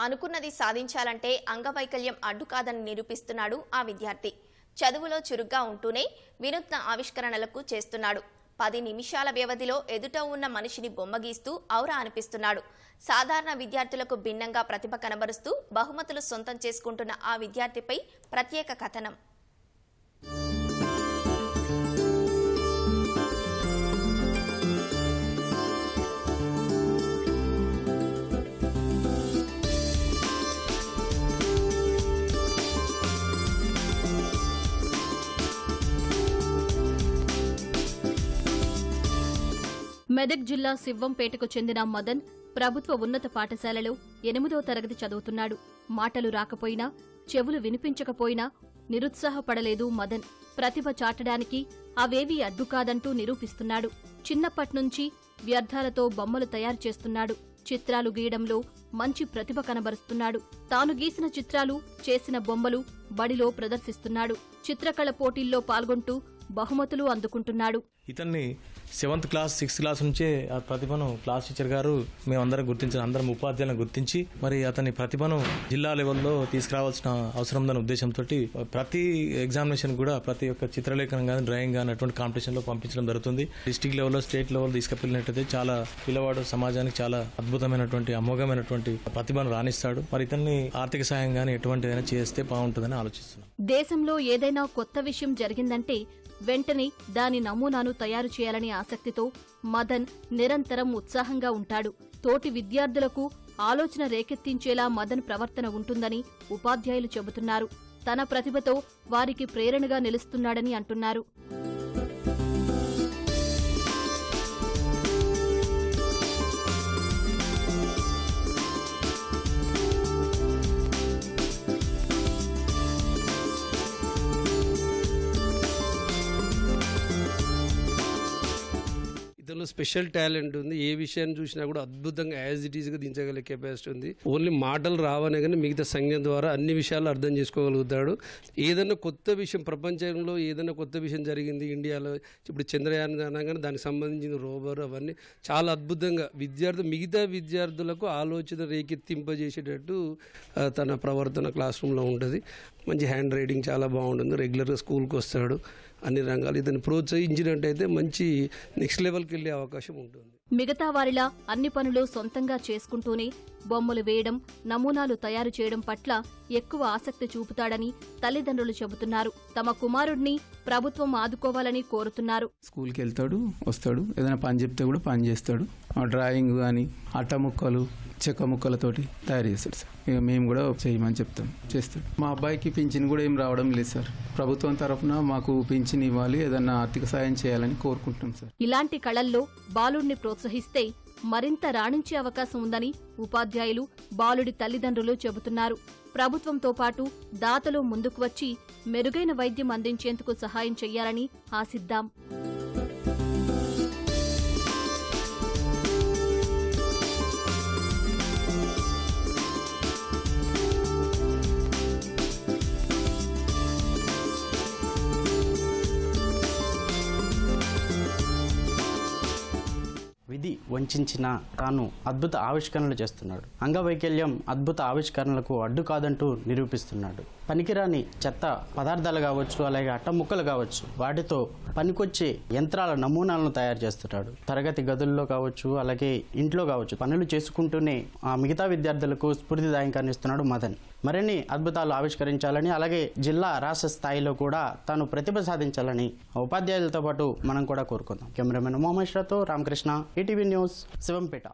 అనుకున్నది సాధించాలంటే అంగవైకల్యం అడ్డు కాదని నిరూపిస్తున్నాడు ఆ విద్యార్థి. చదువులో చురుగ్గా ఉంటూనే వినూత్న ఆవిష్కరణలకు చేస్తున్నాడు. 10 నిమిషాల వ్యవధిలో ఎదుట ఉన్న మనిషిని బొమ్మగీస్తూ ఔరా అనిపిస్తున్నాడు. సాధారణ విద్యార్థులకు భిన్నంగా ప్రతిభ కనబరుస్తూ బహుమతులు సొంతం చేసుకుంటున్న ఆ విద్యార్థిపై ప్రత్యేక కథనం. మెదక్ జిల్లా శివంపేటకు చెందిన మదన్ ప్రభుత్వ ఉన్నత పాఠశాలలో 8వ తరగతి చదువుతున్నాడు. మాటలు రాకపోయినా, చెవులు వినిపించకపోయినా నిరుత్సాహపడలేదు మదన్. ప్రతిభ చాటడానికి అవేవీ అడ్డుకాదంటూ నిరూపిస్తున్నాడు. చిన్నప్పట్నుంచి వ్యర్థాలతో బొమ్మలు తయారు చేస్తున్నాడు. చిత్రాలు గీయడంలో మంచి ప్రతిభ కనబరుస్తున్నాడు. తాను గీసిన చిత్రాలు, చేసిన బొమ్మలు బడిలో ప్రదర్శిస్తున్నాడు. చిత్రకళ పోటీల్లో పాల్గొంటూ బహుమతులు అందుకుంటున్నాడు. ఇతన్ని 7th క్లాస్ 6th క్లాస్ నుంచే ఆ ప్రతిభను క్లాస్ టీచర్ గారు మేమందరం గుర్తించిన అందరం ఉపాధ్యాయులను గుర్తించి మరి అతని ప్రతిభను జిల్లా లెవెల్లో తీసుకురావాల్సిన అవసరం ఉందన్న ఉద్దేశంతో ప్రతి ఎగ్జామినేషన్ కూడా ప్రతి ఒక్క చిత్రలేఖనం కానీ డ్రాయింగ్ కానీ అటువంటి కాంపిటీషన్లో పంపించడం జరుగుతుంది. డిస్ట్రిక్ట్ లెవెల్లో స్టేట్ లెవెల్ తీసుకెళ్ళినట్టయితే చాలా పిల్లవాడు సమాజానికి చాలా అద్భుతమైనటువంటి అమోఘమైనటువంటి ప్రతిభను రాణిస్తాడు. మరి ఇతన్ని ఆర్థిక సాయం కానీ ఎటువంటిదైనా చేస్తే బాగుంటుందని ఆలోచిస్తున్నాం. దేశంలో ఏదైనా కొత్త విషయం జరిగిందంటే వెంటనే దాని నమూనాను తయారు చేయాలనే ఆసక్తితో మదన్ నిరంతరం ఉత్సాహంగా ఉంటాడు. తోటి విద్యార్థులకు ఆలోచన రేకెత్తించేలా మదన్ ప్రవర్తన ఉంటుందని ఉపాధ్యాయులు చెబుతున్నారు. తన ప్రతిభతో వారికి ప్రేరణగా నిలుస్తున్నాడని అంటున్నారు. ఇతను స్పెషల్ టాలెంట్ ఉంది. ఏ విషయాన్ని చూసినా కూడా అద్భుతంగా యాజ్ ఇట్ ఈస్గా దించగలిగే కెపాసిటీ ఉంది. ఓన్లీ మాటలు రావనే కానీ మిగతా సంజ్ఞ ద్వారా అన్ని విషయాలు అర్థం చేసుకోగలుగుతాడు. ఏదైనా కొత్త విషయం, ప్రపంచంలో ఏదైనా కొత్త విషయం జరిగింది ఇండియాలో, ఇప్పుడు చంద్రయాన్ అనగానే దానికి సంబంధించిన రోవర్ అవన్నీ చాలా అద్భుతంగా మిగతా విద్యార్థులకు ఆలోచన రేకెత్తింపజేసేటట్టు తన ప్రవర్తన క్లాస్ రూమ్లో ఉంటుంది. మంచి హ్యాండ్ రైటింగ్ చాలా బాగుంటుంది. రెగ్యులర్గా స్కూల్కి వస్తాడు. అన్ని రంగాలు ఇతను ప్రోత్సహించినట్టయితే మంచి నెక్స్ట్ లెవెల్కి వెళ్ళే అవకాశం ఉంటుంది. మిగతా వారిలా అన్ని పనులు సొంతంగా చేసుకుంటూనే బొమ్మలు వేయడం, నమూనాలు తయారు చేయడం పట్ల ఎక్కువ ఆసక్తి చూపుతాడని తల్లిదండ్రులు చెబుతున్నారు. తమ కుమారుడిని ప్రభుత్వం ఆదుకోవాలని కోరుతున్నారు. స్కూల్కి వెళ్తాడు, వస్తాడు, ఏదైనా పని చెప్తే కూడా పని చేస్తాడు. డ్రాయింగ్ కానీ అట్ట ముక్కలు, చెక్క ముక్కలతోటి తయారు చేస్తాడు సార్. ఇక మేము కూడా చేయమని చెప్తాం, చేస్తాడు. మా అబ్బాయికి పింఛన్ కూడా ఏం రావడం లేదు సార్. ప్రభుత్వం తరఫున మాకు పింఛన్ ఇవ్వాలి, ఏదన్నా ఆర్థిక సాయం చేయాలని కోరుకుంటున్నాం సార్. ఇలాంటి కళల్లో బాలుడిని ప్రోత్సహిస్తే మరింత రాణించే అవకాశం ఉందని ఉపాధ్యాయులు, బాలుడి తల్లిదండ్రులు చెబుతున్నారు. ప్రభుత్వంతో పాటు దాతలు ముందుకు వచ్చి మెరుగైన వైద్యం అందించేందుకు సహాయం చెయ్యాలని ఆశిద్దాం. విధి వంచిన తాను అద్భుత ఆవిష్కరణలు చేస్తున్నాడు. అంగవైకల్యం అద్భుత ఆవిష్కరణలకు అడ్డు కాదంటూ నిరూపిస్తున్నాడు. పనికిరాని చెత్త పదార్థాలు కావచ్చు, అలాగే అట్ట ముక్కలు కావచ్చు, వాటితో పనికొచ్చే యంత్రాల నమూనాలను తయారు చేస్తున్నాడు. తరగతి గదుల్లో కావచ్చు, అలాగే ఇంట్లో కావచ్చు, పనులు చేసుకుంటూనే మిగతా విద్యార్థులకు స్ఫూర్తిదాయకాన్ని ఇస్తున్నాడు మదన్. మరిన్ని అద్భుతాలు ఆవిష్కరించాలని, అలాగే జిల్లా రాష్ట్ర స్థాయిలో కూడా తాను ప్రతిభ సాధించాలని ఉపాధ్యాయులతో పాటు మనం కూడా కోరుకుందాం. కెమెరామెన్ మొహమ్మద్ షాతో రామకృష్ణ, ఈటీవీ న్యూస్, శివంపేట.